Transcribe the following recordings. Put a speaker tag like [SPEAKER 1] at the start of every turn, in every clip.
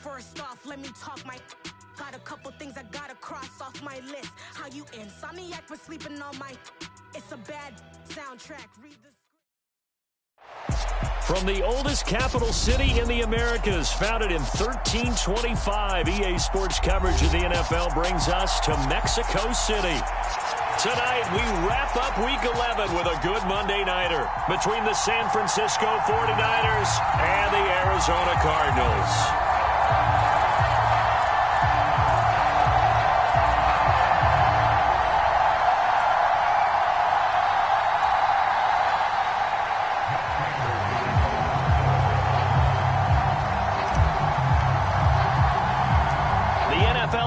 [SPEAKER 1] First off, let me talk my. Got a couple things I gotta cross off my list. How you insomniac for sleeping on my. It's a bad soundtrack. Read the script.
[SPEAKER 2] From the oldest capital city in the Americas, founded in 1325, EA Sports coverage of the NFL brings us to Mexico City. Tonight, we wrap up Week 11 with a good Monday nighter between the San Francisco 49ers and the Arizona Cardinals.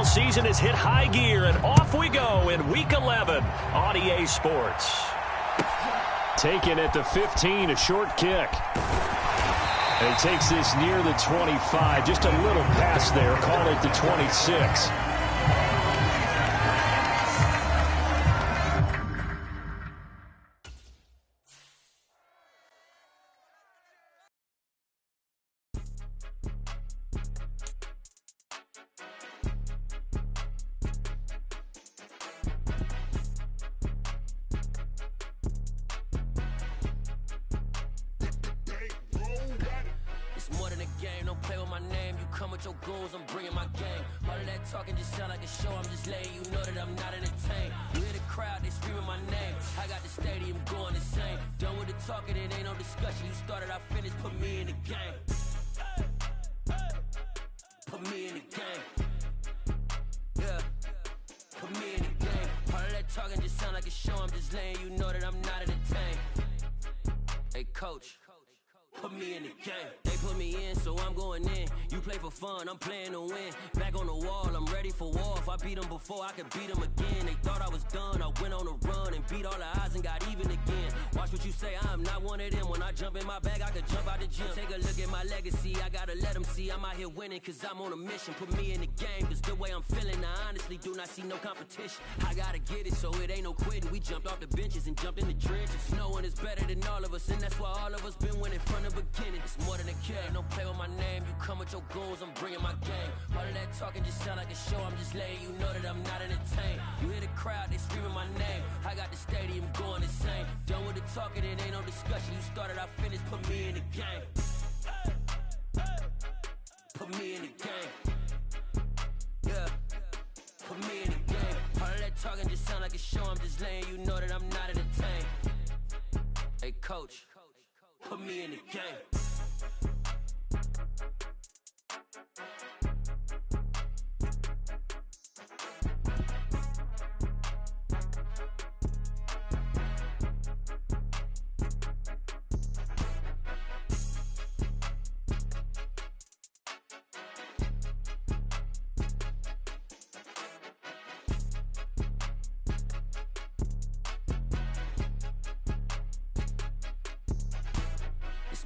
[SPEAKER 2] Season has hit high gear, and off we go in Week 11 on EA Sports. Taken at the 15, a short kick. And he takes this near the 25, just a little pass there, call it the 26.
[SPEAKER 3] I'm playing to win. Back on the wall, I'm ready for war. If I beat them before, I can beat them again. They thought I was done, I went on a run and beat all the odds and got even again. Watch what you say, I'm not one of them. When I jump in my bag, I could jump out the gym. Take a look at my legacy, I gotta let them see I'm out here winning, cause I'm on a mission. Put me in the game, cause the way I'm feeling, I honestly do not see no competition. I gotta get it, so it ain't no quitting. We jumped off the benches and jumped in the trenches. No one is better than all of us, and that's why all of us been winning from the beginning. It's more than a game, don't play with my name. You come with your goons, I'm bringing my game. All of that talking just sound like a show. I'm just letting you know that I'm not entertained. You hear the crowd, they screaming my name. I got the stadium going insane. Done with the talking, it ain't no discussion. You started, I finished, put me in the game. Put me in the game. Yeah, put me in the game. All of that talking just sound like a show. I'm just letting you know that I'm not entertained. Hey coach, put me in the game.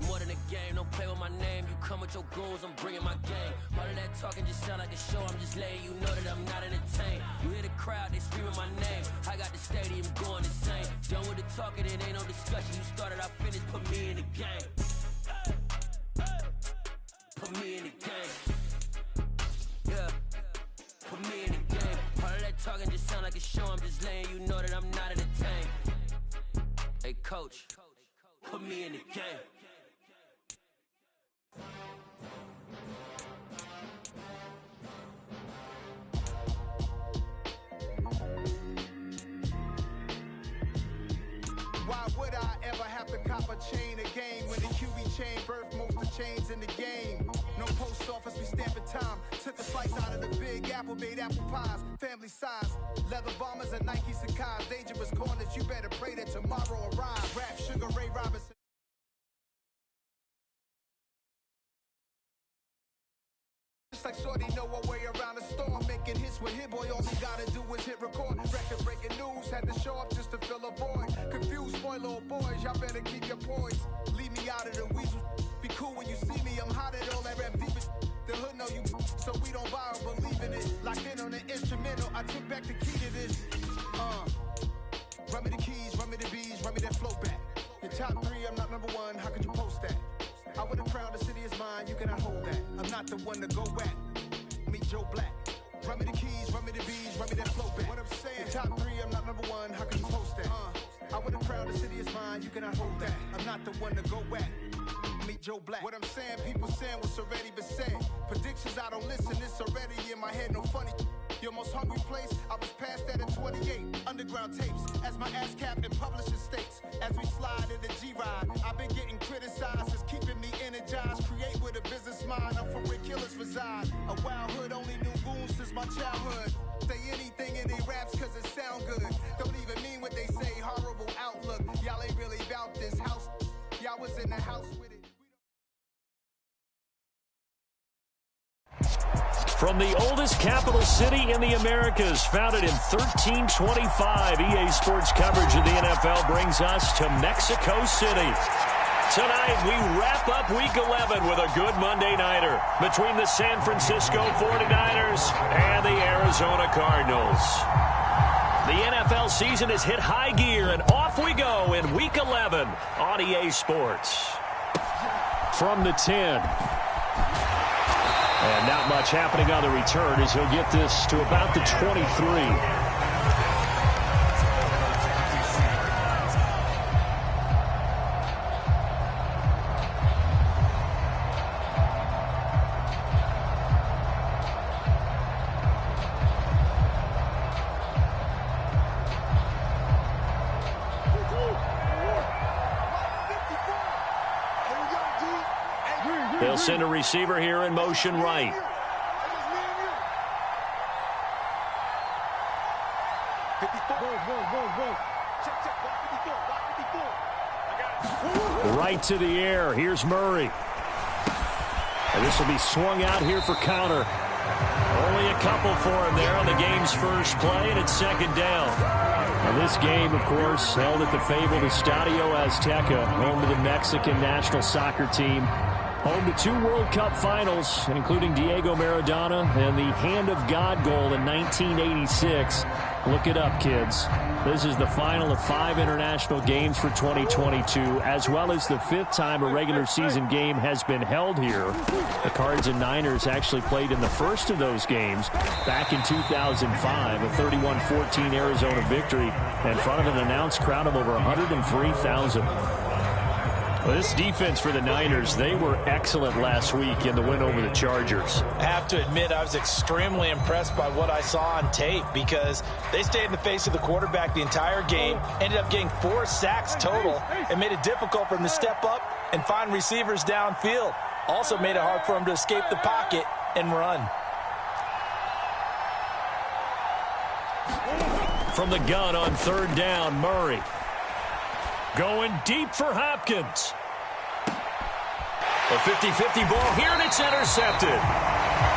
[SPEAKER 3] More than a game, don't play with my name. You come with your goons, I'm bringing my game. All of that talking just sound like a show. I'm just letting you know that I'm not entertained. You hear the crowd, they screaming my name. I got the stadium going insane. Done with the talking, it ain't no discussion. You started, I finished, put me in the game. Put me in the game. Yeah, put me in the game. All of that talking just sound like a show. I'm just letting you know that I'm not entertained. Hey coach, put me in the game.
[SPEAKER 4] Why would I ever have to cop a chain again when the QB chain birthed most of the chains in the game? No post office, we stamping time. Took a slice out of the big apple, made apple pies, family size. Leather bombers and Nike Sacai's. Dangerous corners, you better pray that tomorrow arrives. Rap Sugar Ray Robinson. Just like Shorty know a way around the storm, making hits with Hit Boy. All he gotta do is hit record. Record breaking news, had to show up just to fill a void. Confused boy, little boys, y'all better keep your poise. Leave me out of the weasel. Be cool when you see me, I'm hot at all that rap deep. The hood know you, so we don't buy or believe in it. Locked in on the instrumental, I took back the key to this. Run me the keys, run me the bees, run me that flow back. Your top three, I'm not number one, how could you post that? I would have crowned the city is mine, you cannot hold that. I'm not the one to go at. Meet Joe Black. Run me the keys, run me the bees, run me that flow back. What I'm saying, the top 3, I'm not number 1. How can you post that? I would have proud the city is mine, you cannot hold that. I'm not the one to go at. Meet Joe Black. What I'm saying, people saying what's already been said. Predictions, I don't listen, it's already in my head, no funny. Your most hungry place, I was past that at 28. Underground tapes, as my ass cap in publishing states. As we slide in the G-Ride, I've been getting criticized, it's keeping me energized. Create with a business mind, I'm from where killers reside. A wild hood, only knew goons since my childhood. Say anything in they raps cause it sound good. Don't even mean what they say, horrible outlook. Y'all ain't really about this house. Y'all was in the house with it.
[SPEAKER 2] From the oldest capital city in the Americas, founded in 1325, EA Sports coverage of the NFL brings us to Mexico City. Tonight, we wrap up Week 11 with a good Monday nighter between the San Francisco 49ers and the Arizona Cardinals. The NFL season has hit high gear, and off we go in Week 11 on EA Sports. From the 10. And not much happening on the return as he'll get this to about the 23. They'll send a receiver here in motion right. Right to the air. Here's Murray. And this will be swung out here for counter. Only a couple for him there on the game's first play, and it's second down. Now this game, of course, held at the fabled Estadio Azteca, home to the Mexican national soccer team. Home to 2 World Cup finals, including Diego Maradona and the Hand of God goal in 1986. Look it up, kids. This is the final of 5 international games for 2022, as well as the 5th time a regular season game has been held here. The Cards and Niners actually played in the first of those games back in 2005, a 31-14 Arizona victory in front of an announced crowd of over 103,000. Well, this defense for the Niners, they were excellent last week in the win over the Chargers.
[SPEAKER 5] I have to admit, I was extremely impressed by what I saw on tape because they stayed in the face of the quarterback the entire game, ended up getting 4 sacks total, and made it difficult for him to step up and find receivers downfield. Also made it hard for him to escape the pocket and run.
[SPEAKER 2] From the gun on 3rd down, Murray. Going deep for Hopkins. A 50-50 ball here, and it's intercepted.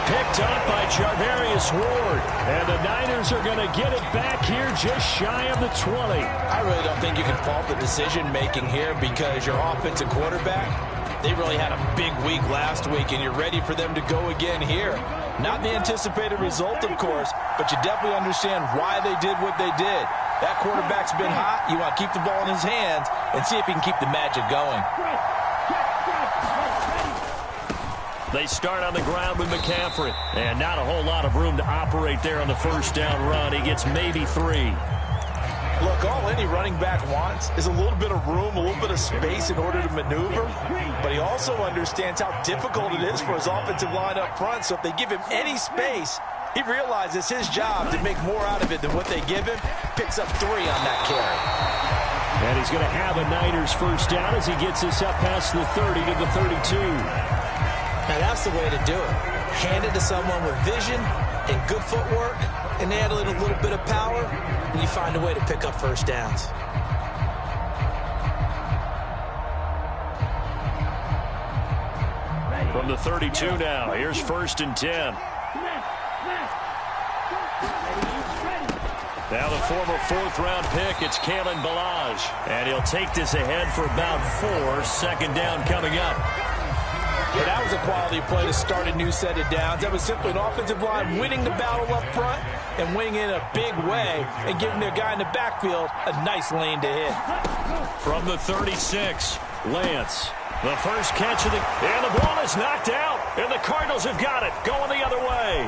[SPEAKER 2] Picked up by Charvarius Ward. And the Niners are going to get it back here just shy of the 20.
[SPEAKER 5] I really don't think you can fault the decision-making here because your offensive quarterback, they really had a big week last week, and you're ready for them to go again here. Not the anticipated result, of course, but you definitely understand why they did what they did. That quarterback's been hot. You want to keep the ball in his hands and see if he can keep the magic going.
[SPEAKER 2] They start on the ground with McCaffrey. And not a whole lot of room to operate there on the first down run. He gets maybe 3.
[SPEAKER 5] Look, all any running back wants is a little bit of room, a little bit of space in order to maneuver. But he also understands how difficult it is for his offensive line up front. So if they give him any space, he realizes it's his job to make more out of it than what they give him. Picks up 3 on that carry.
[SPEAKER 2] And he's going to have a Niners first down as he gets this up past the 30 to the 32.
[SPEAKER 5] Now that's the way to do it. Hand it to someone with vision and good footwork, and add a little bit of power, and you find a way to pick up first downs.
[SPEAKER 2] From the 32 now, here's 1st and 10. Now the former 4th-round pick, it's Kalen Ballage. And he'll take this ahead for about 4. Second down coming up.
[SPEAKER 5] But that was a quality play to start a new set of downs. That was simply an offensive line winning the battle up front and winning in a big way and giving their guy in the backfield a nice lane to hit.
[SPEAKER 2] From the 36, Lance. The first catch of and the ball is knocked out, and the Cardinals have got it, going the other way.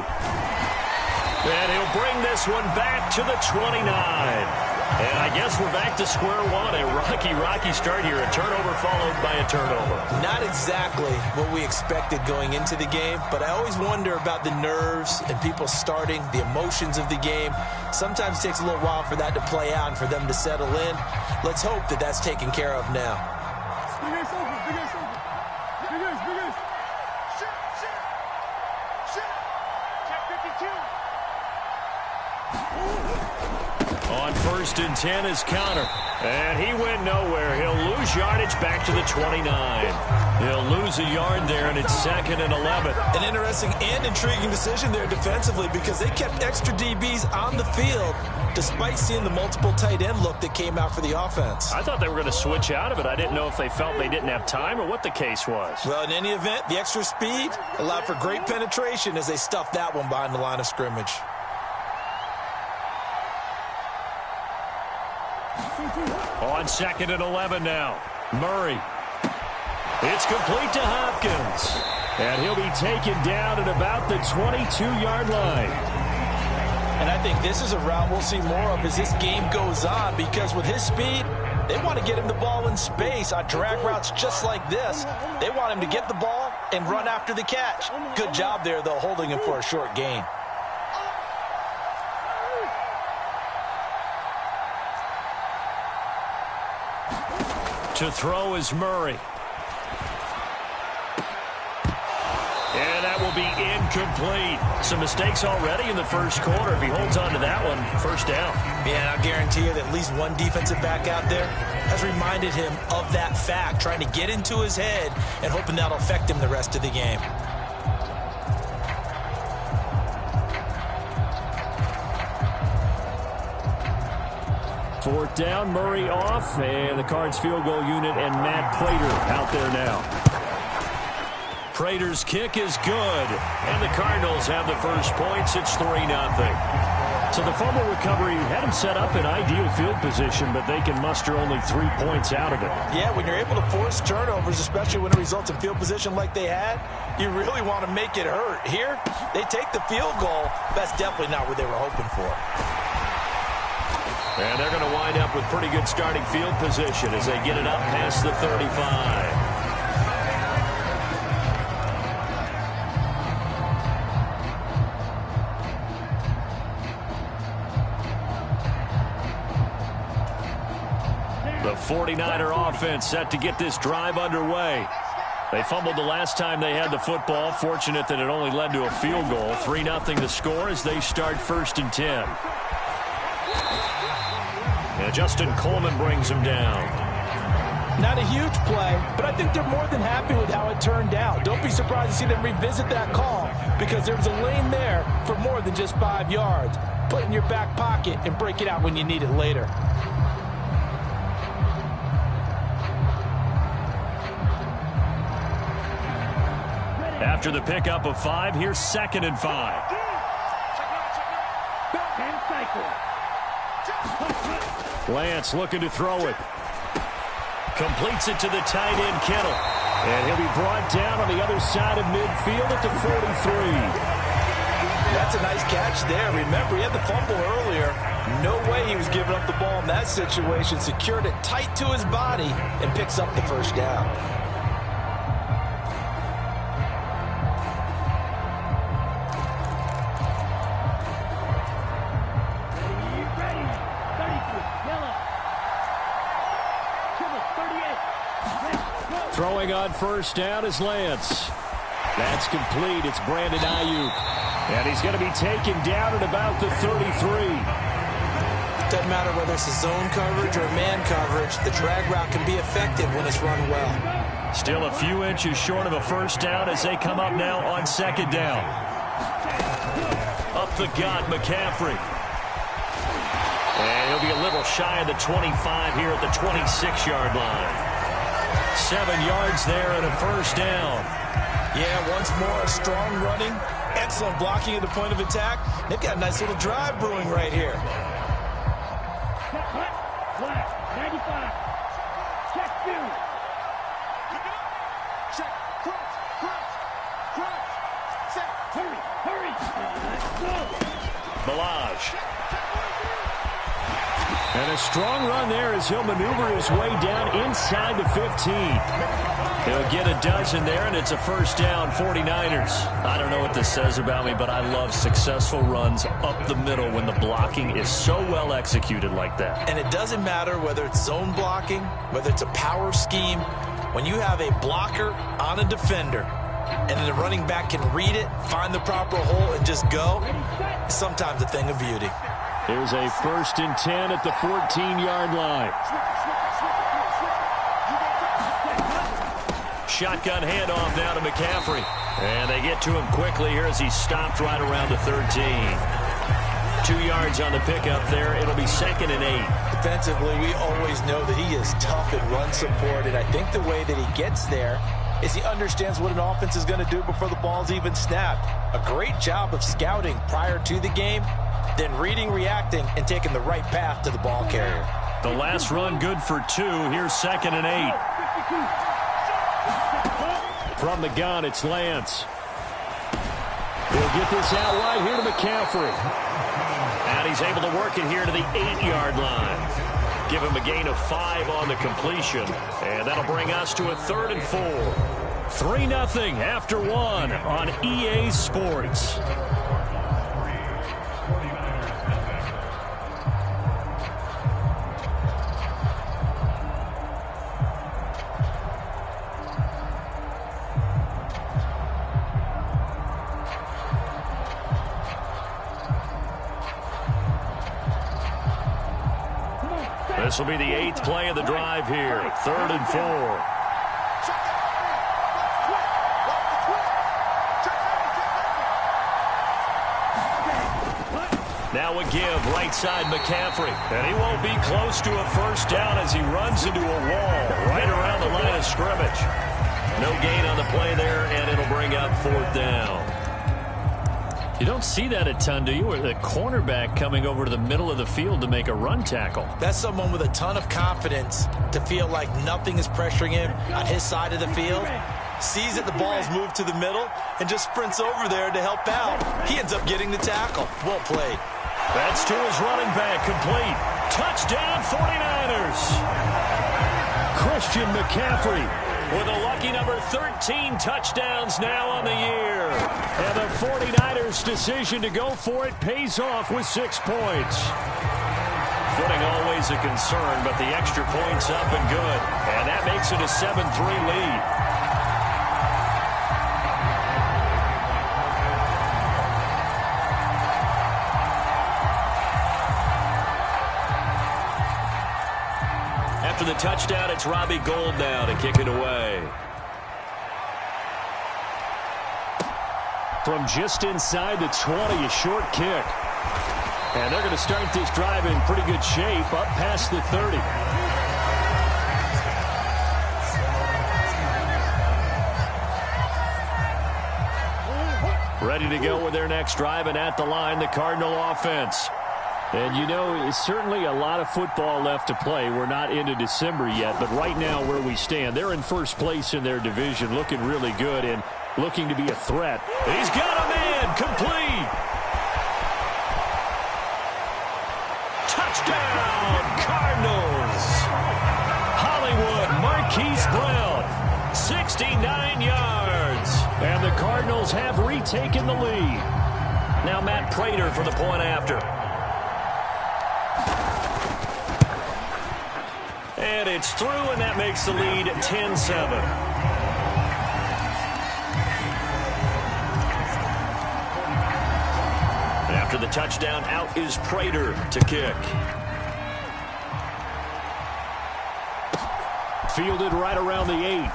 [SPEAKER 2] And he'll bring this one back to the 29. And I guess we're back to square one. A rocky start here. A turnover followed by a turnover.
[SPEAKER 5] Not exactly what we expected going into the game, but I always wonder about the nerves and people starting, the emotions of the game. Sometimes it takes a little while for that to play out and for them to settle in. Let's hope that that's taken care of now.
[SPEAKER 2] On 1st and 10 is Connor. And he went nowhere. He'll lose yardage back to the 29. He'll lose a yard there, and it's 2nd and 11.
[SPEAKER 5] An interesting and intriguing decision there defensively because they kept extra DBs on the field despite seeing the multiple tight end look that came out for the offense.
[SPEAKER 2] I thought they were going to switch out of it. I didn't know if they felt they didn't have time or what the case was.
[SPEAKER 5] Well, in any event, the extra speed allowed for great penetration as they stuffed that one behind the line of scrimmage.
[SPEAKER 2] On 2nd and 11 now. Murray. It's complete to Hopkins. And he'll be taken down at about the 22-yard line.
[SPEAKER 5] And I think this is a route we'll see more of as this game goes on because with his speed, they want to get him the ball in space on drag routes just like this. They want him to get the ball and run after the catch. Good job there, though, holding him for a short gain.
[SPEAKER 2] To throw is Murray. And that will be incomplete. Some mistakes already in the first quarter. If he holds on to that one, first down.
[SPEAKER 5] Yeah, I'll guarantee you that at least one defensive back out there has reminded him of that fact, trying to get into his head and hoping that'll affect him the rest of the game.
[SPEAKER 2] Fourth down, Murray off, and the Cards field goal unit and Matt Prater out there now. Prater's kick is good, and the Cardinals have the first points. It's 3-0. So the fumble recovery had him set up in ideal field position, but they can muster only 3 points out of it.
[SPEAKER 5] Yeah, when you're able to force turnovers, especially when it results in field position like they had, you really want to make it hurt. Here, they take the field goal. That's definitely not what they were hoping for.
[SPEAKER 2] And they're going to wind up with pretty good starting field position as they get it up past the 35. The 49er offense set to get this drive underway. They fumbled the last time they had the football. Fortunate that it only led to a field goal. 3-0 the score as they start 1st and 10. And Justin Coleman brings him down.
[SPEAKER 5] Not a huge play, but I think they're more than happy with how it turned out. Don't be surprised to see them revisit that call because there was a lane there for more than just 5 yards. Put it in your back pocket and break it out when you need it later.
[SPEAKER 2] After the pickup of 5, here's 2nd and 5. Lance looking to throw it. Completes it to the tight end, Kittle. And he'll be brought down on the other side of midfield at the 43.
[SPEAKER 5] That's a nice catch there. Remember, he had the fumble earlier. No way he was giving up the ball in that situation. Secured it tight to his body and picks up the first down.
[SPEAKER 2] Throwing on first down is Lance. That's complete. It's Brandon Ayuk. And he's going to be taken down at about the 33.
[SPEAKER 5] Doesn't matter whether it's a zone coverage or man coverage, the drag route can be effective when it's run well.
[SPEAKER 2] Still a few inches short of a first down as they come up now on 2nd down. Up the gut, McCaffrey. And he'll be a little shy of the 25 here at the 26-yard line. 7 yards there and a first down.
[SPEAKER 5] Yeah, once more, strong running, excellent blocking at the point of attack. They've got a nice little drive brewing right here.
[SPEAKER 2] Balaj. And a strong run there as he'll maneuver his way down inside the 15. He'll get a dozen there, and it's a first down, 49ers. I don't know what this says about me, but I love successful runs up the middle when the blocking is so well executed like that.
[SPEAKER 5] And it doesn't matter whether it's zone blocking, whether it's a power scheme. When you have a blocker on a defender, and then the running back can read it, find the proper hole, and just go, it's sometimes a thing of beauty.
[SPEAKER 2] Here's a 1st and 10 at the 14-yard line. Shotgun handoff now to McCaffrey. And they get to him quickly here as he stopped right around the 13. 2 yards on the pickup there. It'll be 2nd and 8.
[SPEAKER 5] Defensively, we always know that he is tough in run support, and I think the way that he gets there is he understands what an offense is going to do before the ball's even snapped. A great job of scouting prior to the game, then reading, reacting, and taking the right path to the ball carrier.
[SPEAKER 2] The last run good for 2. Here's 2nd and 8. From the gun, it's Lance. He'll get this out right here to McCaffrey. And he's able to work it here to the 8-yard line. Give him a gain of 5 on the completion. And that'll bring us to a 3rd and 4. 3-0 after 1 on EA Sports. This will be the 8th play of the drive here. 3rd and 4. Now a give right side McCaffrey. And he won't be close to a first down as he runs into a wall right around the line of scrimmage. No gain on the play there, and it'll bring up 4th down. You don't see that a ton, do you? With a cornerback coming over to the middle of the field to make a run tackle.
[SPEAKER 5] That's someone with a ton of confidence to feel like nothing is pressuring him on his side of the field. Sees that the ball's moved to the middle and just sprints over there to help out. He ends up getting the tackle. Well played.
[SPEAKER 2] That's to his running back, complete. Touchdown, 49ers. Christian McCaffrey with a lucky number 13 touchdowns now on the year. And the 49ers' decision to go for it pays off with 6 points. Footing always a concern, but the extra points up and good. And that makes it a 7-3 lead. After the touchdown, it's Robbie Gould now to kick it away. From just inside the 20, a short kick. And they're going to start this drive in pretty good shape, up past the 30. Ready to go with their next drive, and at the line, the Cardinal offense. And, you know, it's certainly a lot of football left to play. We're not into December yet, but right now where we stand, they're in first place in their division, looking really good and looking to be a threat. He's got a man, complete. Touchdown, Cardinals. Hollywood, Marquise Brown, 69 yards. And the Cardinals have retaken the lead. Now Matt Prater for the point after. And it's through, and that makes the lead 10-7. After the touchdown, out is Prater to kick. Fielded right around the 8.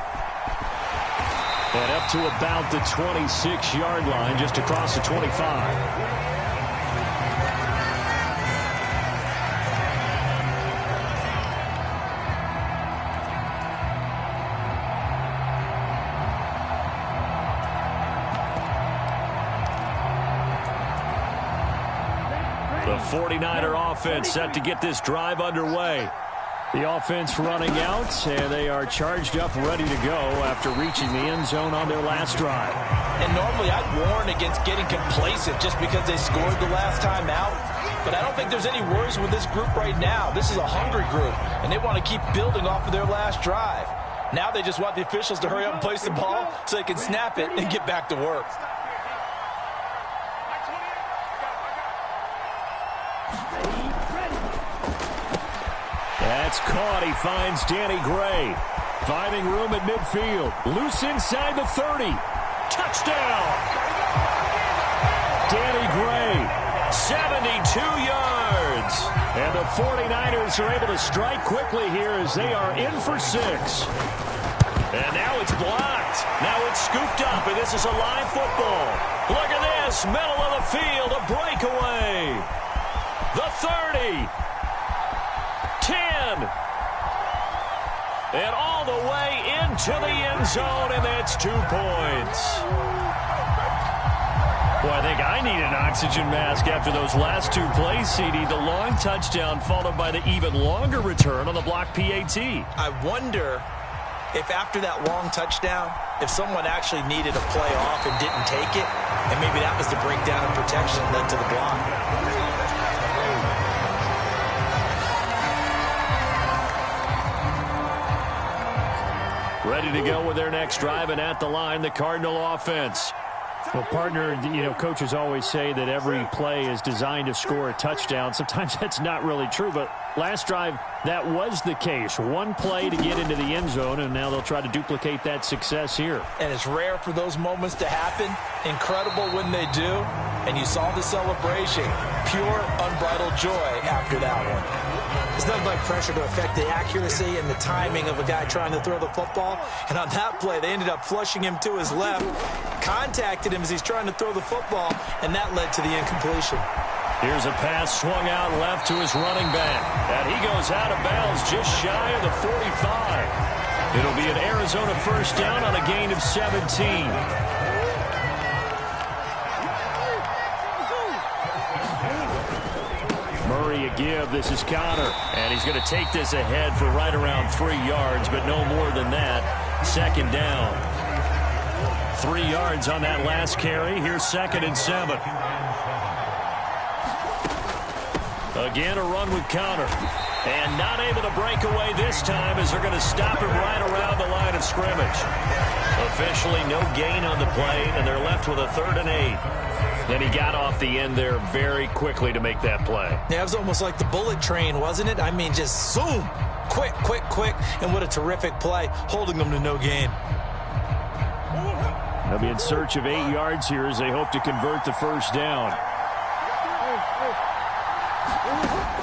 [SPEAKER 2] And up to about the 26-yard line, just across the 25. The 49er offense set to get this drive underway. The offense running out, and they are charged up, ready to go after reaching the end zone on their last drive.
[SPEAKER 5] And normally I'd warn against getting complacent just because they scored the last time out. But I don't think there's any worries with this group right now. This is a hungry group, and they want to keep building off of their last drive. Now they just want the officials to hurry up and place the ball so they can snap it and get back to work.
[SPEAKER 2] That's caught. He finds Danny Gray. Finding room at midfield. Loose inside the 30. Touchdown! Danny Gray, 72 yards. And the 49ers are able to strike quickly here as they are in for 6. And now it's blocked. Now it's scooped up, and this is a live football. Look at this. Middle of the field, a breakaway. The 30. 10. And all the way into the end zone, and that's 2 points. Boy, I think I need an oxygen mask after those last 2 plays, CD. The long touchdown followed by the even longer return on the block PAT.
[SPEAKER 5] I wonder if after that long touchdown, if someone actually needed a play off and didn't take it, and maybe that was the breakdown in protection that led to the block.
[SPEAKER 2] Ready to go with their next drive, and at the line, the Cardinal offense. Well, partner, coaches always say that every play is designed to score a touchdown. Sometimes that's not really true, but last drive, that was the case. One play to get into the end zone, and now they'll try to duplicate that success here.
[SPEAKER 5] And it's rare for those moments to happen. Incredible when they do. And you saw the celebration. Pure, unbridled joy after that one.
[SPEAKER 6] There's nothing like pressure to affect the accuracy and the timing of a guy trying to throw the football.
[SPEAKER 5] And on that play, they ended up flushing him to his left, contacted him as he's trying to throw the football, and that led to the incompletion.
[SPEAKER 2] Here's a pass swung out left to his running back. And he goes out of bounds just shy of the 45. It'll be an Arizona first down on a gain of 17. Murray a give. This is Connor. And he's going to take this ahead for right around 3 yards, but no more than that. Second down. 3 yards on that last carry. Here's 2nd and 7. Again, a run with Connor. And not able to break away this time as they're going to stop him right around the line of scrimmage. Officially no gain on the play, and they're left with a 3rd and 8. And he got off the end there very quickly to make that play.
[SPEAKER 6] Yeah, it was almost like the bullet train, wasn't it? I mean, just zoom. Quick, quick, quick. And what a terrific play, holding them to no gain.
[SPEAKER 2] They'll be in search of 8 yards here as they hope to convert the first down.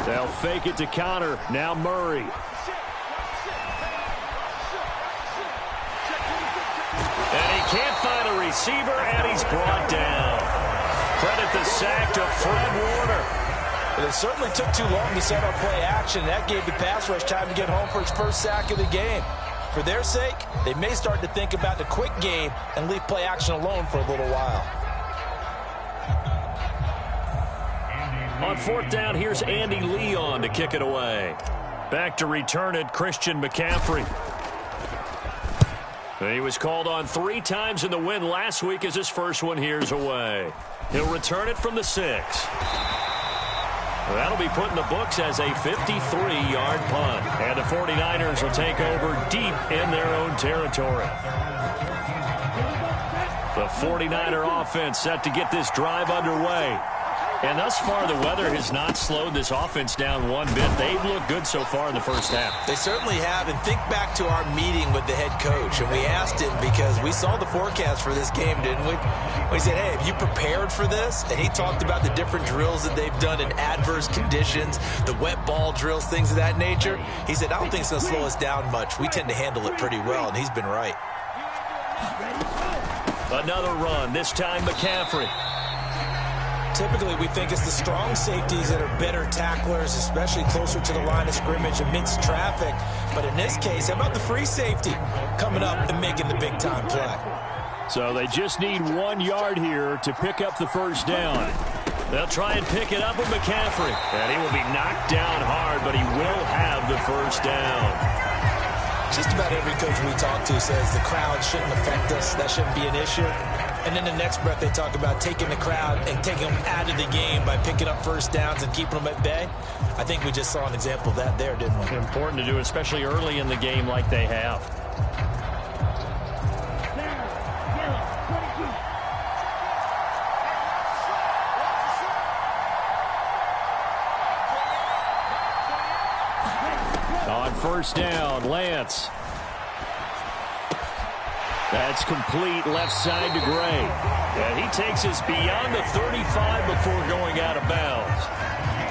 [SPEAKER 2] They'll fake it to Connor. Now Murray. And he can't find a receiver, and he's brought down. Credit the sack to Fred Warner.
[SPEAKER 5] But it certainly took too long to set up play action. That gave the pass rush time to get home for his first sack of the game. For their sake, they may start to think about the quick game and leave play action alone for a little while.
[SPEAKER 2] On 4th down, here's Andy Leon to kick it away. Back to return it, Christian McCaffrey. He was called on 3 times in the win last week as his first one here's away. He'll return it from the 6. That'll be put in the books as a 53-yard punt. And the 49ers will take over deep in their own territory. The 49er offense set to get this drive underway. And thus far, the weather has not slowed this offense down one bit. They've looked good so far in the first half.
[SPEAKER 6] They certainly have. And think back to our meeting with the head coach. And we asked him because we saw the forecast for this game, didn't we? We said, hey, have you prepared for this? And he talked about the different drills that they've done in adverse conditions, the wet ball drills, things of that nature. He said, I don't think it's going to slow us down much. We tend to handle it pretty well, and he's been right.
[SPEAKER 2] Another run, this time McCaffrey.
[SPEAKER 6] Typically, we think it's the strong safeties that are better tacklers, especially closer to the line of scrimmage amidst traffic. But in this case, how about the free safety coming up and making the big-time play?
[SPEAKER 2] So they just need 1 yard here to pick up the first down. They'll try and pick it up with McCaffrey. And he will be knocked down hard, but he will have the first down.
[SPEAKER 6] Just about every coach we talk to says the crowd shouldn't affect us. That shouldn't be an issue. And then the next breath they talk about taking the crowd and taking them out of the game by picking up first downs and keeping them at bay. I think we just saw an example of that there, didn't we?
[SPEAKER 2] Important to do, especially early in the game like they have. On first down, Lance. That's complete left side to Gray. And he takes us beyond the 35 before going out of bounds.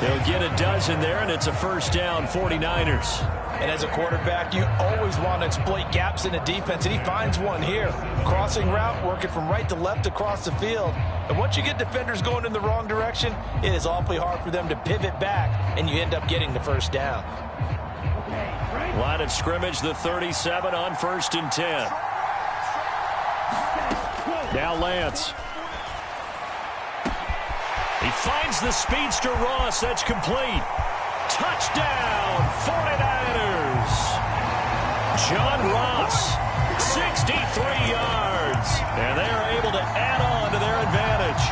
[SPEAKER 2] They'll get a dozen there, and it's a first down, 49ers.
[SPEAKER 5] And as a quarterback, you always want to exploit gaps in the defense, and he finds one here. Crossing route, working from right to left across the field. And once you get defenders going in the wrong direction, it is awfully hard for them to pivot back, and you end up getting the first down.
[SPEAKER 2] Line of scrimmage, the 37 on 1st and 10. Now Lance. He finds the speedster Ross. That's complete. Touchdown, 49ers. John Ross, 63 yards. And they are able to add on to their advantage.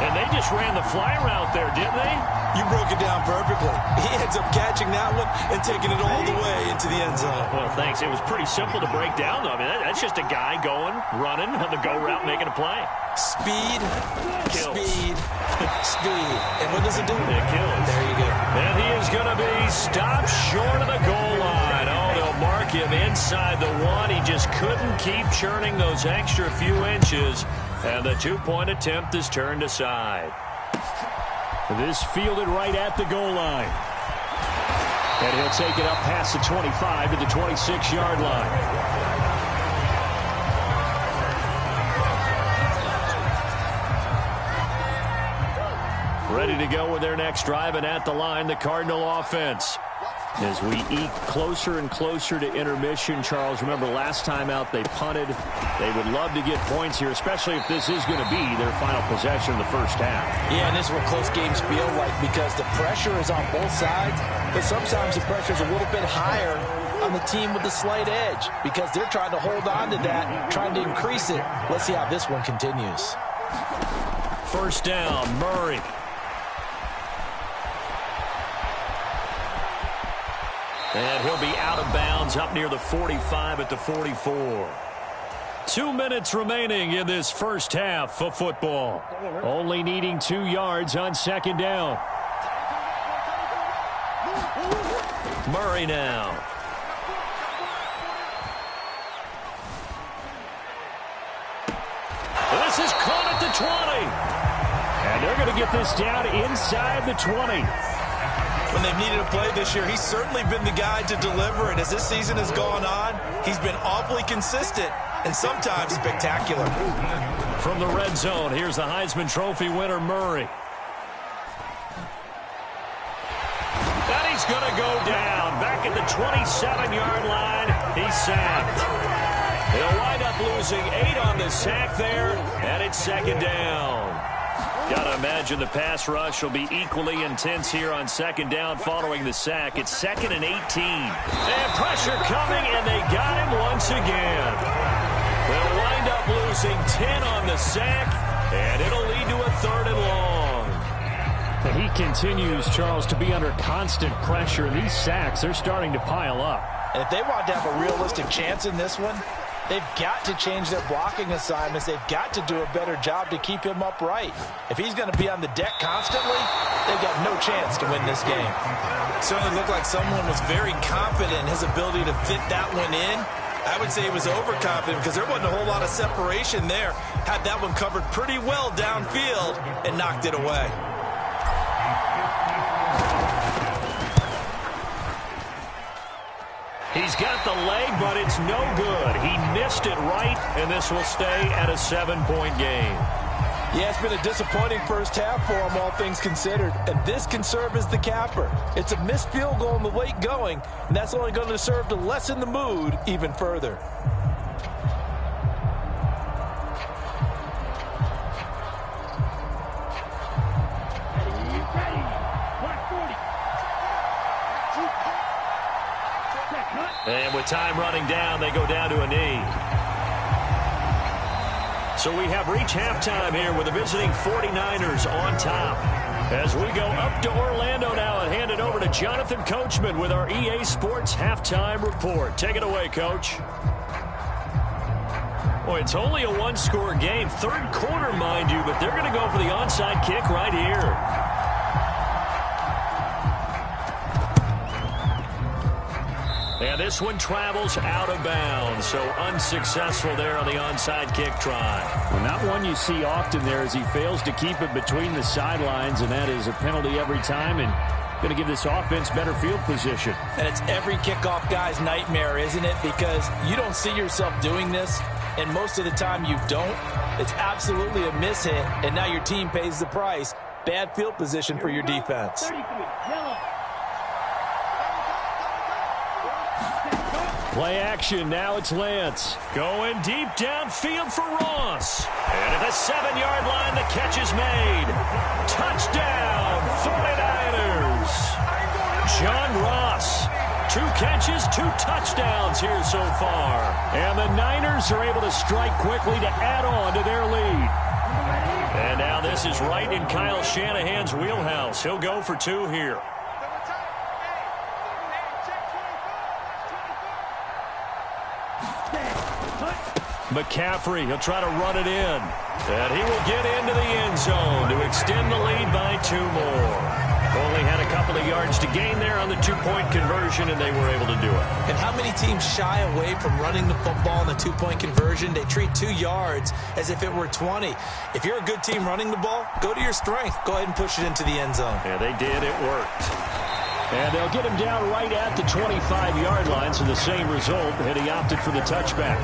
[SPEAKER 2] And they just ran the fly route there, didn't they?
[SPEAKER 6] You broke it down perfectly. He ends up catching that one and taking it all the way into the end zone.
[SPEAKER 2] Well, thanks. It was pretty simple to break down, though. I mean, that's just a guy going, running on the go route, making a play.
[SPEAKER 6] Speed,
[SPEAKER 2] kills.
[SPEAKER 6] Speed, speed. And what does it do?
[SPEAKER 2] It kills.
[SPEAKER 6] There you go.
[SPEAKER 2] And he is going to be stopped short of the goal line. Oh, they'll mark him inside the one. He just couldn't keep churning those extra few inches. And the two-point attempt is turned aside. This fielded right at the goal line. And he'll take it up past the 25 to the 26-yard line. Ready to go with their next drive, and at the line, the Cardinal offense. As we eke closer and closer to intermission, Charles, remember last time out they punted. They would love to get points here, especially if this is going to be their final possession in the first half.
[SPEAKER 5] Yeah, and this is what close games feel like because the pressure is on both sides, but sometimes the pressure is a little bit higher on the team with the slight edge because they're trying to hold on to that, trying to increase it. Let's see how this one continues.
[SPEAKER 2] First down, Murray. And he'll be out of bounds up near the 45 at the 44. 2 minutes remaining in this first half of football. Only needing 2 yards on second down. Murray now. This is caught at the 20. And they're going to get this down inside the 20.
[SPEAKER 6] When they've needed a play this year, he's certainly been the guy to deliver. And as this season has gone on, he's been awfully consistent and sometimes spectacular.
[SPEAKER 2] From the red zone, here's the Heisman Trophy winner, Murray. And he's going to go down. Back at the 27-yard line, he's sacked. He'll wind up losing 8 on the sack there, and it's second down. Got to imagine the pass rush will be equally intense here on second down following the sack. It's 2nd and 18. And pressure coming, and they got him once again. They'll wind up losing 10 on the sack, and it'll lead to a 3rd and long.
[SPEAKER 7] He continues, Charles, to be under constant pressure, and these sacks, they're starting to pile up.
[SPEAKER 5] And if they want to have a realistic chance in this one, they've got to change their blocking assignments. They've got to do a better job to keep him upright. If he's going to be on the deck constantly, they've got no chance to win this game.
[SPEAKER 6] Certainly looked like someone was very confident in his ability to fit that one in. I would say he was overconfident because there wasn't a whole lot of separation there. Had that one covered pretty well downfield and knocked it away.
[SPEAKER 2] He's got the leg, but it's no good. He missed it right, and this will stay at a 7-point game.
[SPEAKER 5] Yeah, it's been a disappointing first half for him, all things considered. And this can serve as the capper. It's a missed field goal in the late going, and that's only going to serve to lessen the mood even further.
[SPEAKER 2] And with time running down, they go down to a knee. So we have reached halftime here with the visiting 49ers on top. As we go up to Orlando now and hand it over to Jonathan Coachman with our EA Sports Halftime Report. Take it away, Coach. Boy, it's only a one-score game. Third quarter, mind you, but they're going to go for the onside kick right here. And this one travels out of bounds, so unsuccessful there on the onside kick try.
[SPEAKER 7] Well, not one you see often there as he fails to keep it between the sidelines, and that is a penalty every time and going to give this offense better field position.
[SPEAKER 5] And it's every kickoff guy's nightmare, isn't it? Because you don't see yourself doing this, and most of the time you don't. It's absolutely a mishit, and now your team pays the price. Bad field position for your defense.
[SPEAKER 7] Play action, now it's Lance.
[SPEAKER 2] Going deep downfield for Ross. And at the 7-yard line, the catch is made. Touchdown, 49ers. John Ross. 2 catches, 2 touchdowns here so far.
[SPEAKER 7] And the Niners are able to strike quickly to add on to their lead.
[SPEAKER 2] And now this is right in Kyle Shanahan's wheelhouse. He'll go for 2 here. McCaffrey, he'll try to run it in. And he will get into the end zone to extend the lead by 2 more. Only had a couple of yards to gain there on the 2-point conversion, and they were able to do it.
[SPEAKER 6] And how many teams shy away from running the football in the 2-point conversion? They treat 2 yards as if it were 20. If you're a good team running the ball, go to your strength. Go ahead and push it into the end zone.
[SPEAKER 2] Yeah, they did. It worked.
[SPEAKER 7] And they'll get him down right at the 25-yard line, so the same result, and he opted for the touchback.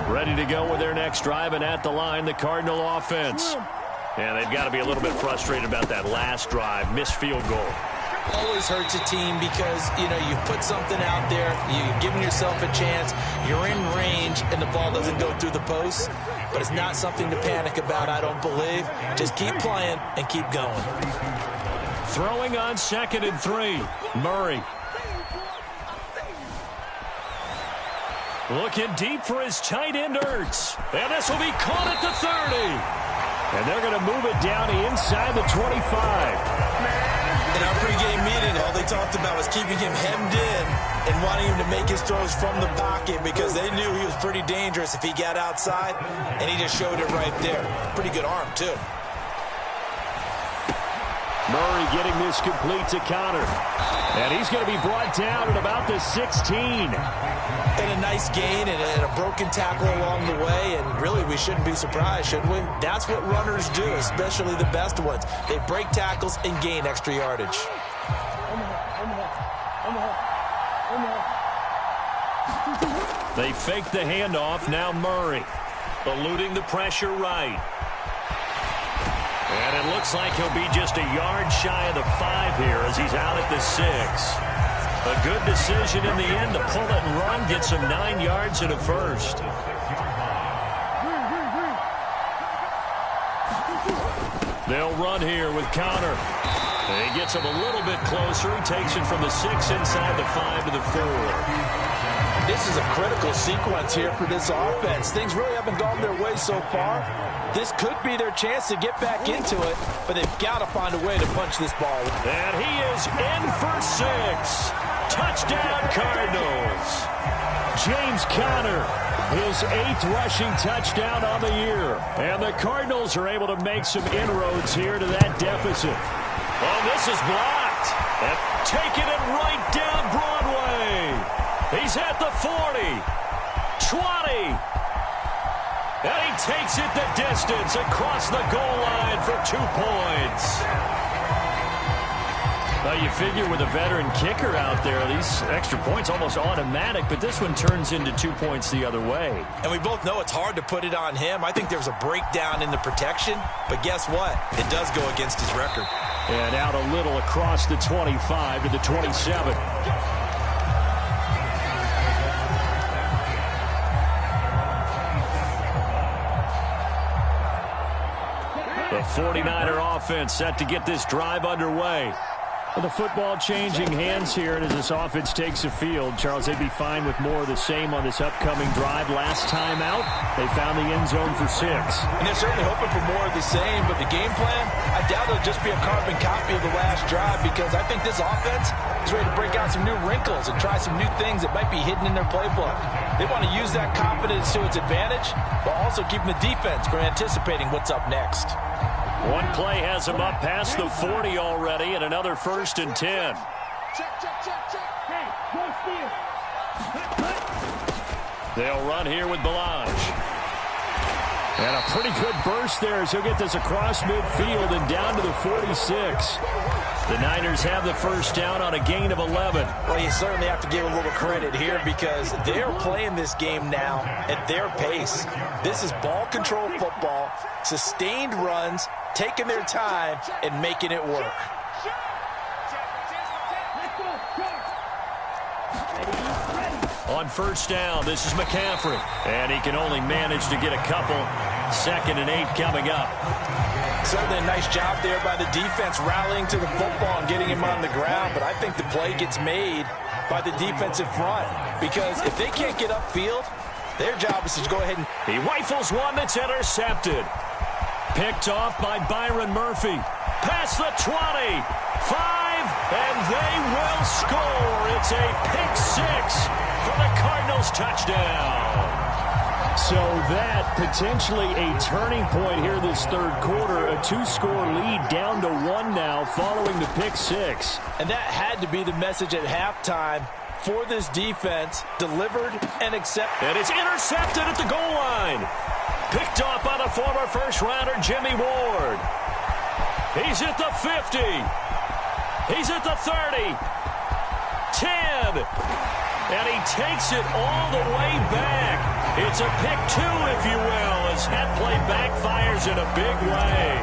[SPEAKER 2] Ready to go with their next drive, and at the line, the Cardinal offense. And they've got to be a little bit frustrated about that last drive, missed field goal.
[SPEAKER 6] Always hurts a team because, you've put something out there, you've given yourself a chance, you're in range, and the ball doesn't go through the post. But it's not something to panic about, I don't believe. Just keep playing and keep going.
[SPEAKER 2] Throwing on 2nd and 3, Murray. Looking deep for his tight end, Ertz. And this will be caught at the 30.
[SPEAKER 7] And they're going to move it down inside the 25.
[SPEAKER 6] In our pregame meeting, all they talked about was keeping him hemmed in and wanting him to make his throws from the pocket because they knew he was pretty dangerous if he got outside, and he just showed it right there. Pretty good arm, too.
[SPEAKER 7] Murray getting this complete to Connor. And he's going to be brought down at about the 16.
[SPEAKER 6] And a nice gain and a broken tackle along the way, and really we shouldn't be surprised, should we? That's what runners do, especially the best ones. They break tackles and gain extra yardage.
[SPEAKER 2] They fake the handoff, now Murray. Eluding the pressure right. And it looks like he'll be just a yard shy of the 5 here as he's out at the 6. A good decision in the end to pull it and run, get some 9 yards and a first. They'll run here with Connor. And he gets him a little bit closer. He takes it from the 6 inside the 5 to the 4.
[SPEAKER 5] This is a critical sequence here for this offense. Things really haven't gone their way so far. This could be their chance to get back into it, but they've got to find a way to punch this ball.
[SPEAKER 2] And he is in for 6. Touchdown, Cardinals.
[SPEAKER 7] James Conner, his 8th rushing touchdown on the year. And the Cardinals are able to make some inroads here to that deficit.
[SPEAKER 2] Oh, this is blocked. And taking it right down Broadway. He's at the 40. 20. And he takes it the distance across the goal line for 2 points. Well, you figure with a veteran kicker out there, these extra points almost automatic, but this one turns into 2 points the other way.
[SPEAKER 6] And we both know it's hard to put it on him. I think there was a breakdown in the protection, but guess what? It does go against his record.
[SPEAKER 7] And out a little across the 25 to the 27.
[SPEAKER 2] The The 49er offense set to get this drive underway.
[SPEAKER 7] Well, the football changing hands here, and as this offense takes the field, Charles, they'd be fine with more of the same on this upcoming drive. Last time out, they found the end zone for 6.
[SPEAKER 5] And they're certainly hoping for more of the same, but the game plan, I doubt it'll just be a carbon copy of the last drive, because I think this offense is ready to break out some new wrinkles and try some new things that might be hidden in their playbook. They want to use that confidence to its advantage, while also keeping the defense from anticipating what's up next.
[SPEAKER 2] One play has them up past the 40 already, and another 1st and 10. They'll run here with Balaj.
[SPEAKER 7] And a pretty good burst there as he'll get this across midfield and down to the 46.
[SPEAKER 2] The Niners have the first down on a gain of 11.
[SPEAKER 6] Well, you certainly have to give a little credit here because they're playing this game now at their pace. This is ball control football, sustained runs, taking their time, and making it work.
[SPEAKER 2] On first down, this is McCaffrey. And he can only manage to get a couple. 2nd and 8 coming up.
[SPEAKER 6] Certainly a nice job there by the defense rallying to the football and getting him on the ground, but I think the play gets made by the defensive front because if they can't get upfield, their job is to go ahead and...
[SPEAKER 2] He rifles one that's intercepted. Picked off by Byron Murphy. Past the 20. 5, and they will score. It's a pick 6 for the Cardinals touchdown.
[SPEAKER 7] So that potentially a turning point here this third quarter. A 2-score lead down to 1 now following the pick 6.
[SPEAKER 5] And that had to be the message at halftime for this defense. Delivered and accepted.
[SPEAKER 2] And it's intercepted at the goal line. Picked off by the former first-rounder Jimmy Ward. He's at the 50. He's at the 30. 10. And he takes it all the way back. It's a pick 2, if you will, as that play backfires in a big way.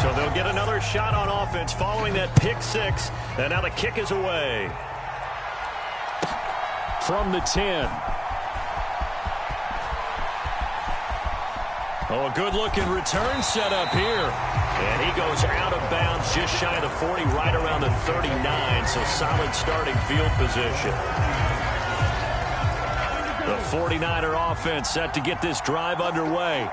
[SPEAKER 2] So they'll get another shot on offense following that pick 6. And now the kick is away.
[SPEAKER 7] From the 10.
[SPEAKER 2] Oh, a good-looking return set up here. And he goes out of bounds just shy of the 40, right around the 39. So solid starting field position. The 49er offense set to get this drive underway.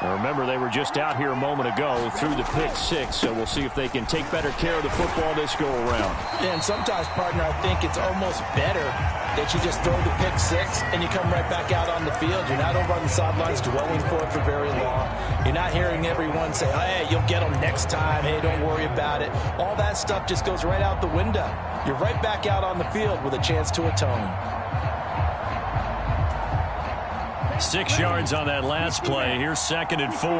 [SPEAKER 2] Now remember, they were just out here a moment ago through the pick 6, so we'll see if they can take better care of the football this go-around.
[SPEAKER 5] Yeah, and sometimes, partner, I think it's almost better that you just throw the pick 6 and you come right back out on the field. You're not over on the sidelines dwelling for it for very long. You're not hearing everyone say, hey, you'll get them next time. Hey, don't worry about it. All that stuff just goes right out the window. You're right back out on the field with a chance to atone.
[SPEAKER 2] 6 yards on that last play. Here's 2nd and 4.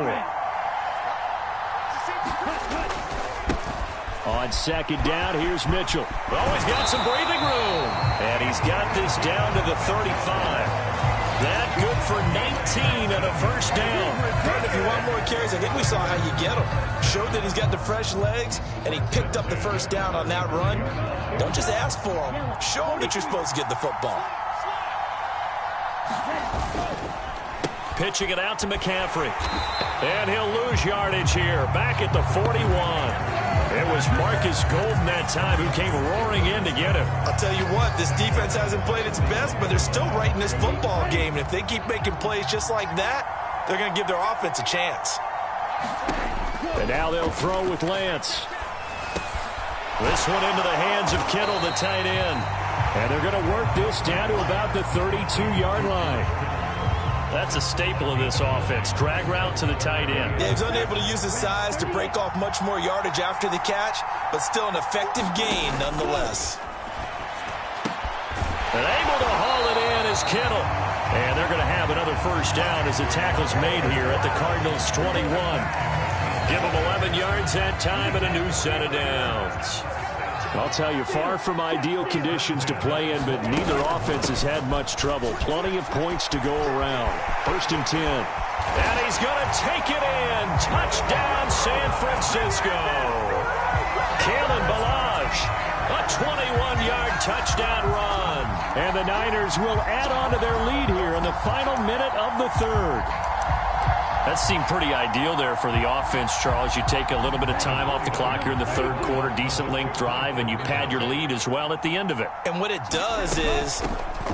[SPEAKER 7] On 2nd down, here's Mitchell.
[SPEAKER 2] Oh, he's got some breathing room. And he's got this down to the 35. That good for 19 and a first down.
[SPEAKER 6] But if you want more carries, I think we saw how you get him. Showed that he's got the fresh legs, and he picked up the first down on that run. Don't just ask for him. Show him that you're supposed to get the football.
[SPEAKER 2] Pitching it out to McCaffrey. And he'll lose yardage here. Back at the 41. It was Marcus Golden that time who came roaring in to get him.
[SPEAKER 6] I'll tell you what, this defense hasn't played its best, but they're still right in this football game. And if they keep making plays just like that, they're going to give their offense a chance.
[SPEAKER 7] And now they'll throw with Lance.
[SPEAKER 2] This one into the hands of Kittle, the tight end.
[SPEAKER 7] And they're going to work this down to about the 32-yard line.
[SPEAKER 2] That's a staple of this offense. Drag route to the tight end.
[SPEAKER 6] Yeah, he's unable to use his size to break off much more yardage after the catch, but still an effective gain nonetheless.
[SPEAKER 2] And able to haul it in is Kittle. And they're going to have another first down as the tackle's made here at the Cardinals' 21. Give them 11 yards that time and a new set of downs.
[SPEAKER 7] I'll tell you, far from ideal conditions to play in, but neither offense has had much trouble. Plenty of points to go around. 1st and 10.
[SPEAKER 2] And he's going to take it in. Touchdown, San Francisco. Kalen Balaj, a 21-yard touchdown run.
[SPEAKER 7] And the Niners will add on to their lead here in the final minute of the third.
[SPEAKER 2] That seemed pretty ideal there for the offense, Charles. You take a little bit of time off the clock here in the third quarter, decent length drive, and you pad your lead as well at the end of it.
[SPEAKER 6] And what it does is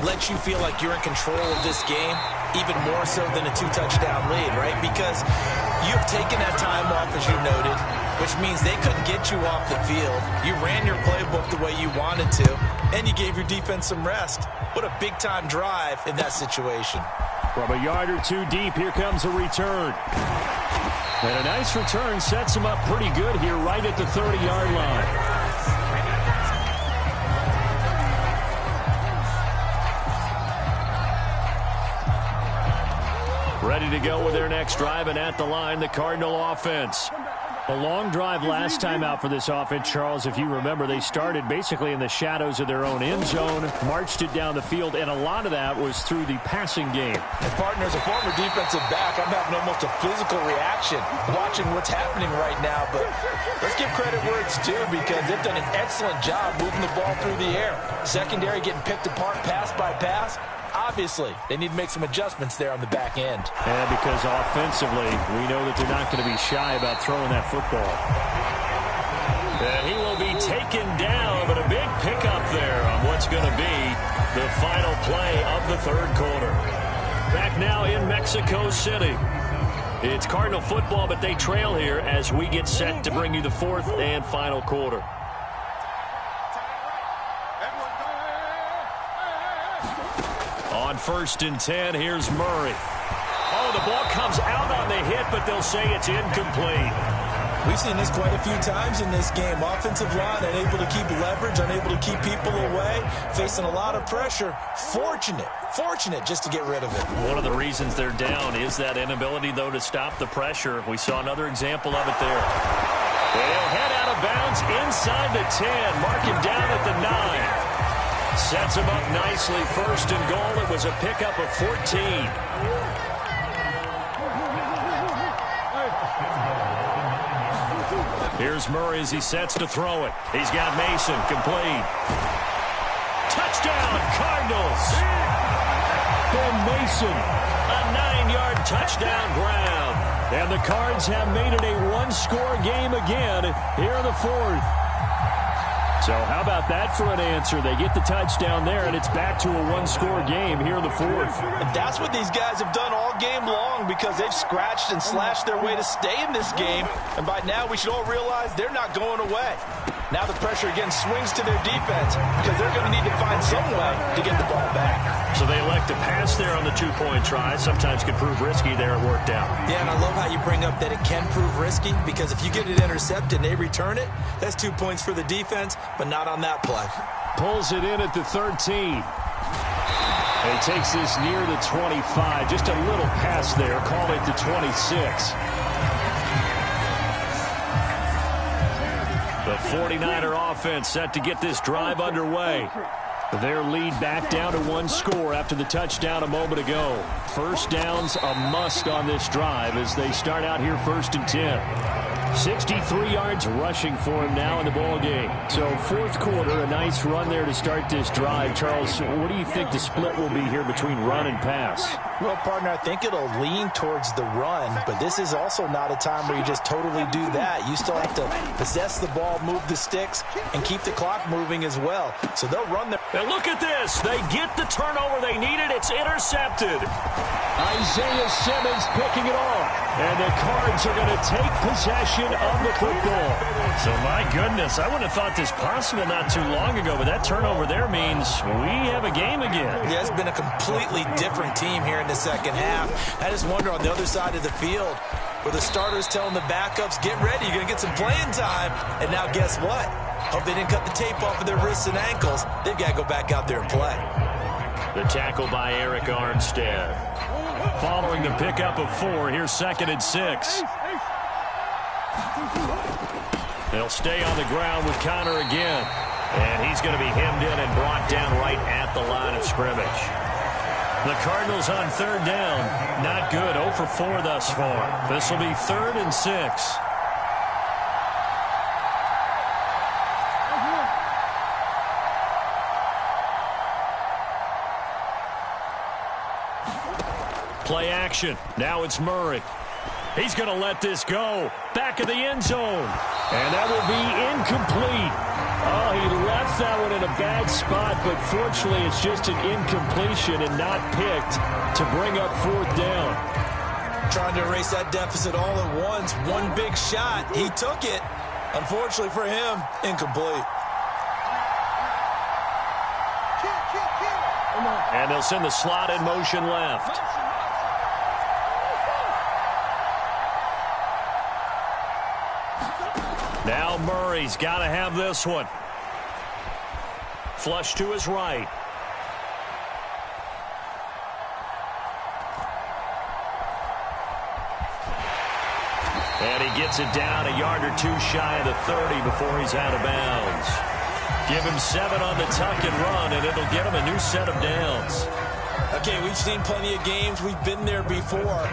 [SPEAKER 6] let you feel like you're in control of this game, even more so than a 2-touchdown lead, right? Because you've taken that time off, as you noted, which means they couldn't get you off the field. You ran your playbook the way you wanted to, and you gave your defense some rest. What a big-time drive in that situation.
[SPEAKER 7] From a yard or two deep, here comes a return. And a nice return sets him up pretty good here right at the 30-yard line. Ready to go with their next drive, and at the line, the Cardinal offense. A long drive last time out for this offense, Charles. If you remember, they started basically in the shadows of their own end zone, marched it down the field, and a lot of that was through the passing game.
[SPEAKER 5] And, partner, as a former defensive back, I'm having almost a physical reaction watching what's happening right now. But let's give credit where it's due, because they've done an excellent job moving the ball through the air. Secondary getting picked apart pass by pass. Obviously, they need to make some adjustments there on the back end.
[SPEAKER 7] And because offensively, we know that they're not going to be shy about throwing that football.
[SPEAKER 2] And he will be taken down, but a big pickup there on what's going to be the final play of the third quarter. Back now in Mexico City. It's Cardinal football, but they trail here as we get set to bring you the fourth and final quarter. On 1st and 10, here's Murray. Oh, the ball comes out on the hit, but they'll say it's incomplete.
[SPEAKER 6] We've seen this quite a few times in this game. Offensive line unable to keep leverage, unable to keep people away, facing a lot of pressure. Fortunate just to get rid of it.
[SPEAKER 2] One of the reasons they're down is that inability, though, to stop the pressure. We saw another example of it there. They'll head out of bounds inside the 10, mark him down at the 9. Sets him up nicely. 1st and goal. It was a pickup of 14. Here's Murray as he sets to throw it. He's got Mason. Complete. Touchdown, Cardinals.
[SPEAKER 7] Ben Mason.
[SPEAKER 2] A 9-yard touchdown ground.
[SPEAKER 7] And the Cards have made it a one-score game again here in the fourth. So how about that for an answer? They get the touchdown there, and it's back to a one-score game here in the fourth.
[SPEAKER 5] And that's what these guys have done all game long, because they've scratched and slashed their way to stay in this game. And by now, we should all realize they're not going away. Now the pressure again swings to their defense, because they're going to need to find some way to get the ball back.
[SPEAKER 2] So they elect to pass there on the two-point try. Sometimes could prove risky there. It worked out.
[SPEAKER 6] Yeah, and I love how you bring up that it can prove risky, because if you get it intercepted and they return it, that's 2 points for the defense, but not on that play.
[SPEAKER 7] Pulls it in at the 13. And he takes this near the 25. Just a little pass there. Call it the 26.
[SPEAKER 2] The 49er offense set to get this drive underway.
[SPEAKER 7] Their lead back down to one score after the touchdown a moment ago. First down's a must on this drive as they start out here 1st and 10. 63 yards rushing for him now in the ball game. So fourth quarter, a nice run there to start this drive. Charles, what do you think the split will be here between run and pass?
[SPEAKER 5] Well, partner, I think it'll lean towards the run, but this is also not a time where you just totally do that. You still have to possess the ball, move the sticks, and keep the clock moving as well. So they'll run their...
[SPEAKER 2] And look at this. They get the turnover they needed. It's intercepted.
[SPEAKER 7] Isaiah Simmons picking it off. And the Cards are going to take possession of the football.
[SPEAKER 2] So, my goodness, I wouldn't have thought this possible not too long ago, but that turnover there means we have a game again.
[SPEAKER 6] Yeah, it's been a completely different team here in the second half. I just wonder on the other side of the field, where the starters telling the backups, get ready, you're going to get some playing time. And now guess what? Hope they didn't cut the tape off of their wrists and ankles. They've got to go back out there and play.
[SPEAKER 2] The tackle by Eric Armstead. Following the pickup of 4, here's 2nd and 6. They'll stay on the ground with Connor again. And he's going to be hemmed in and brought down right at the line of scrimmage. The Cardinals on 3rd down. Not good. 0 for 4 thus far. This will be 3rd and 6. Play action. Now it's Murray. He's going to let this go. Back of the end zone. And that will be incomplete. Oh, he left that one in a bad spot, but fortunately it's just an incompletion and not picked to bring up 4th down.
[SPEAKER 6] Trying to erase that deficit all at once. One big shot. He took it. Unfortunately for him, incomplete.
[SPEAKER 2] And they'll send the slot in motion left. Now Murray's got to have this one. Flush to his right. And he gets it down a yard or two shy of the 30 before he's out of bounds. Give him 7 on the tuck and run, and it'll get him a new set of downs.
[SPEAKER 6] Okay, we've seen plenty of games. We've been there before.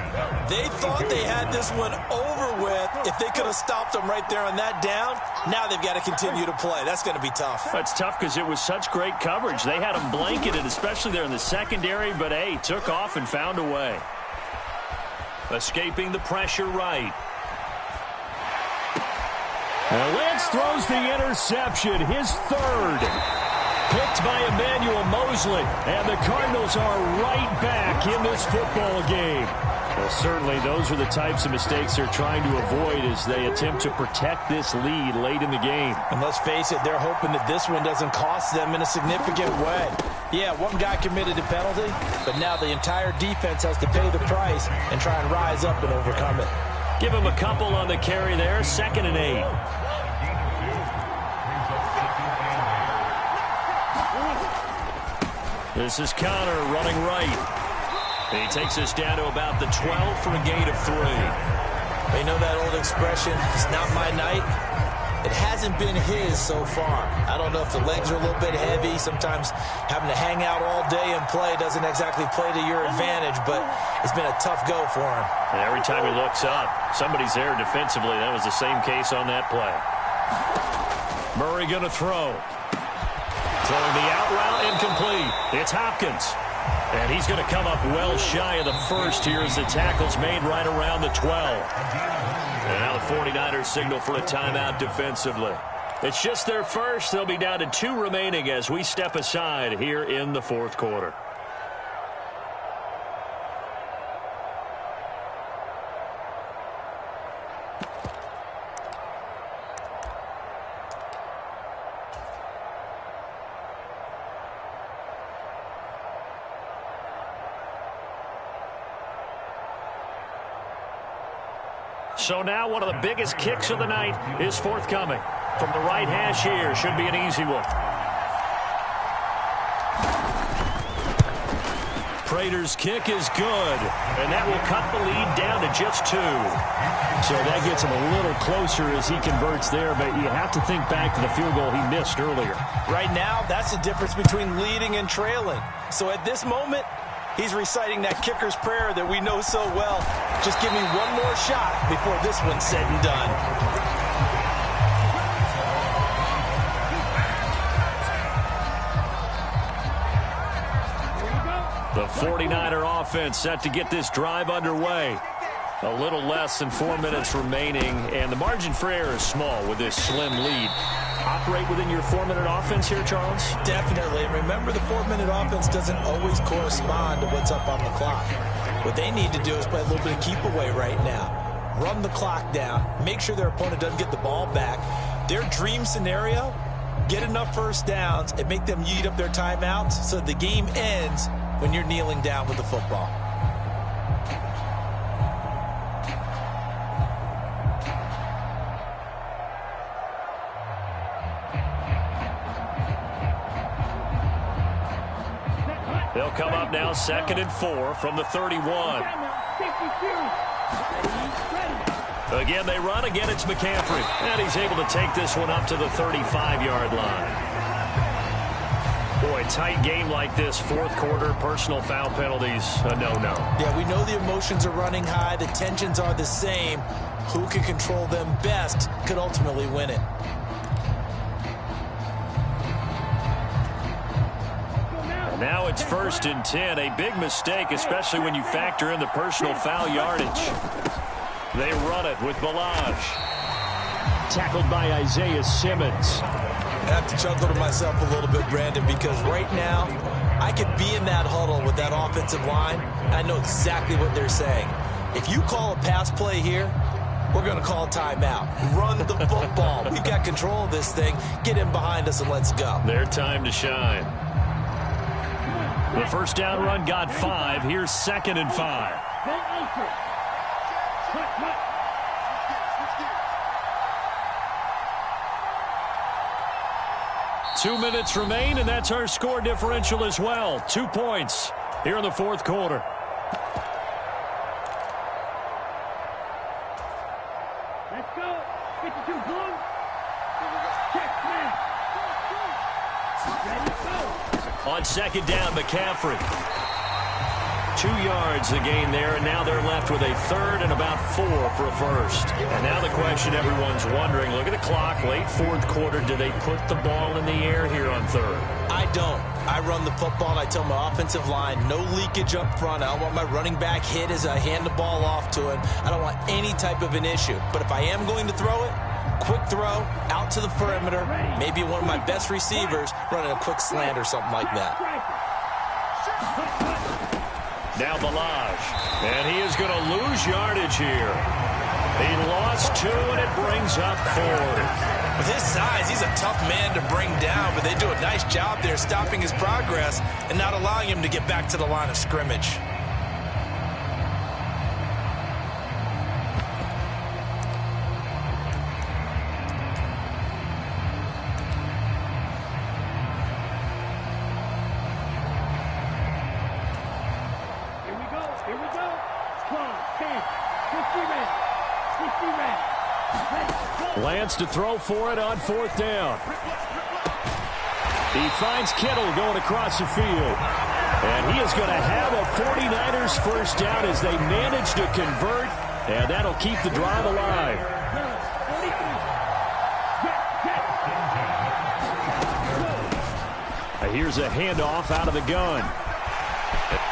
[SPEAKER 6] They thought they had this one over with. If they could have stopped them right there on that down, now they've got to continue to play. That's going to be tough.
[SPEAKER 2] That's tough because it was such great coverage. They had them blanketed, especially there in the secondary, but, hey, took off and found a way. Escaping the pressure right.
[SPEAKER 7] Now Lance throws the interception, his 3rd. Picked by Emmanuel Mosley, and the Cardinals are right back in this football game. Well, certainly those are the types of mistakes they're trying to avoid as they attempt to protect this lead late in the game.
[SPEAKER 6] And let's face it, they're hoping that this one doesn't cost them in a significant way. Yeah, one guy committed a penalty, but now the entire defense has to pay the price and try and rise up and overcome it.
[SPEAKER 2] Give him a couple on the carry there, 2nd and 8. This is Connor running right. He takes us down to about the 12 for a gain of 3.
[SPEAKER 6] They know that old expression, it's not my night. It hasn't been his so far. I don't know if the legs are a little bit heavy. Sometimes having to hang out all day and play doesn't exactly play to your advantage, but it's been a tough go for him.
[SPEAKER 2] And every time he looks up, somebody's there defensively. That was the same case on that play. Murray going to throw. Throwing the out route, incomplete. It's Hopkins. And he's going to come up well shy of the 1st here as the tackle's made right around the 12. And now the 49ers signal for a timeout defensively. It's just their 1st. They'll be down to 2 remaining as we step aside here in the 4th quarter. So now one of the biggest kicks of the night is forthcoming. From the right hash here, should be an easy one. Prater's kick is good, and that will cut the lead down to just 2.
[SPEAKER 7] So that gets him a little closer as he converts there, but you have to think back to the field goal he missed earlier.
[SPEAKER 6] Right now, that's the difference between leading and trailing. So at this moment, he's reciting that kicker's prayer that we know so well. Just give me one more shot before this one's said and done.
[SPEAKER 2] The 49er offense set to get this drive underway. A little less than 4 minutes remaining, and the margin for error is small with this slim lead. Operate within your 4-minute offense here, Charles?
[SPEAKER 6] Definitely. Remember, the 4-minute offense doesn't always correspond to what's up on the clock. What they need to do is play a little bit of keep away right now. Run the clock down. Make sure their opponent doesn't get the ball back. Their dream scenario, get enough first downs and make them eat up their timeouts so the game ends when you're kneeling down with the football.
[SPEAKER 2] They'll come up now 2nd and 4 from the 31. Again, they run. Again, it's McCaffrey. And he's able to take this one up to the 35-yard line. Boy, tight game like this, 4th quarter, personal foul penalties, a no-no.
[SPEAKER 6] Yeah, we know the emotions are running high. The tensions are the same. Who can control them best could ultimately win it.
[SPEAKER 2] Now it's 1st and 10, a big mistake, especially when you factor in the personal foul yardage. They run it with Balaj.
[SPEAKER 7] Tackled by Isaiah Simmons.
[SPEAKER 6] I have to chuckle to myself a little bit, Brandon, because right now I could be in that huddle with that offensive line, and I know exactly what they're saying. If you call a pass play here, we're going to call a timeout. Run the football. We've got control of this thing. Get in behind us and let's go.
[SPEAKER 2] Their time to shine. The first down run got 5. Here's 2nd and 5. 2 minutes remain, and that's our score differential as well. 2 points here in the fourth quarter.
[SPEAKER 8] Let's go. 52 blue. Check, man. Ready, go.
[SPEAKER 2] On 2nd down, McCaffrey. 2 yards the gain there, and now they're left with a 3rd and about 4 for a first. And now the question everyone's wondering, look at the clock, late fourth quarter, do they put the ball in the air here on 3rd?
[SPEAKER 6] I don't. I run the football, and I tell my offensive line, no leakage up front. I don't want my running back hit as I hand the ball off to him. I don't want any type of an issue. But if I am going to throw it, quick throw, out to the perimeter, maybe one of my best receivers running a quick slant or something like that.
[SPEAKER 2] Now Balaj, and he is going to lose yardage here. He lost 2, and it brings up 4.
[SPEAKER 6] With his size, he's a tough man to bring down, but they do a nice job there stopping his progress and not allowing him to get back to the line of scrimmage.
[SPEAKER 7] Lance to throw for it on 4th down. He finds Kittle going across the field. And he is going to have a 49ers first down as they manage to convert. And that'll keep the drive alive. Here's a handoff out of the gun.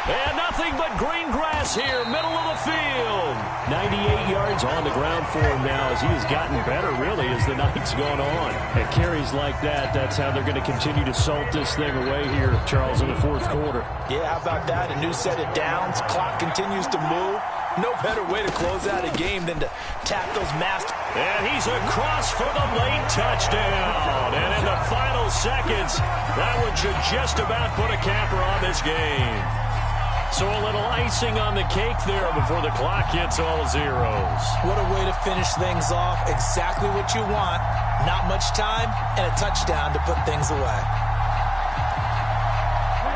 [SPEAKER 2] And nothing but green grass here, middle of the field.
[SPEAKER 7] 98 yards on the ground for him now as he has gotten better, really, as the night's gone on. And carries like that, that's how they're going to continue to salt this thing away here, Charles, in the fourth quarter.
[SPEAKER 6] Yeah, how about that? A new set of downs. Clock continues to move. No better way to close out a game than to tap those masters.
[SPEAKER 2] And he's across for the late touchdown. And in the final seconds, that one should just about put a capper on this game. So a little icing on the cake there before the clock hits all zeros.
[SPEAKER 6] What a way to finish things off. Exactly what you want. Not much time and a touchdown to put things away.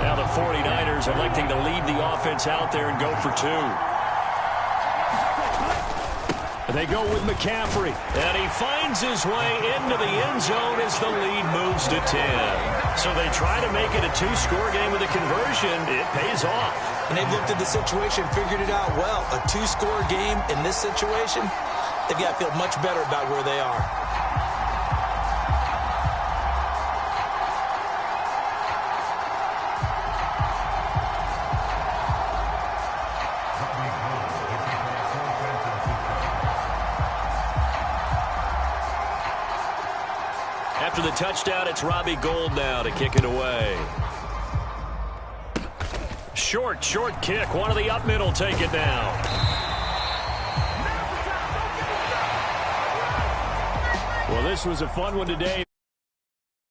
[SPEAKER 2] Now the 49ers electing to leave the offense out there and go for 2.
[SPEAKER 7] They go with McCaffrey.
[SPEAKER 2] And he finds his way into the end zone as the lead moves to 10. So they try to make it a 2-score game with a conversion. It pays off.
[SPEAKER 6] And they've looked at the situation, figured it out well. A 2-score game in this situation, they've got to feel much better about where they are.
[SPEAKER 2] After the touchdown, it's Robbie Gould now to kick it away. Short kick. One of the up middle take it now.
[SPEAKER 7] Well, this was a fun one today.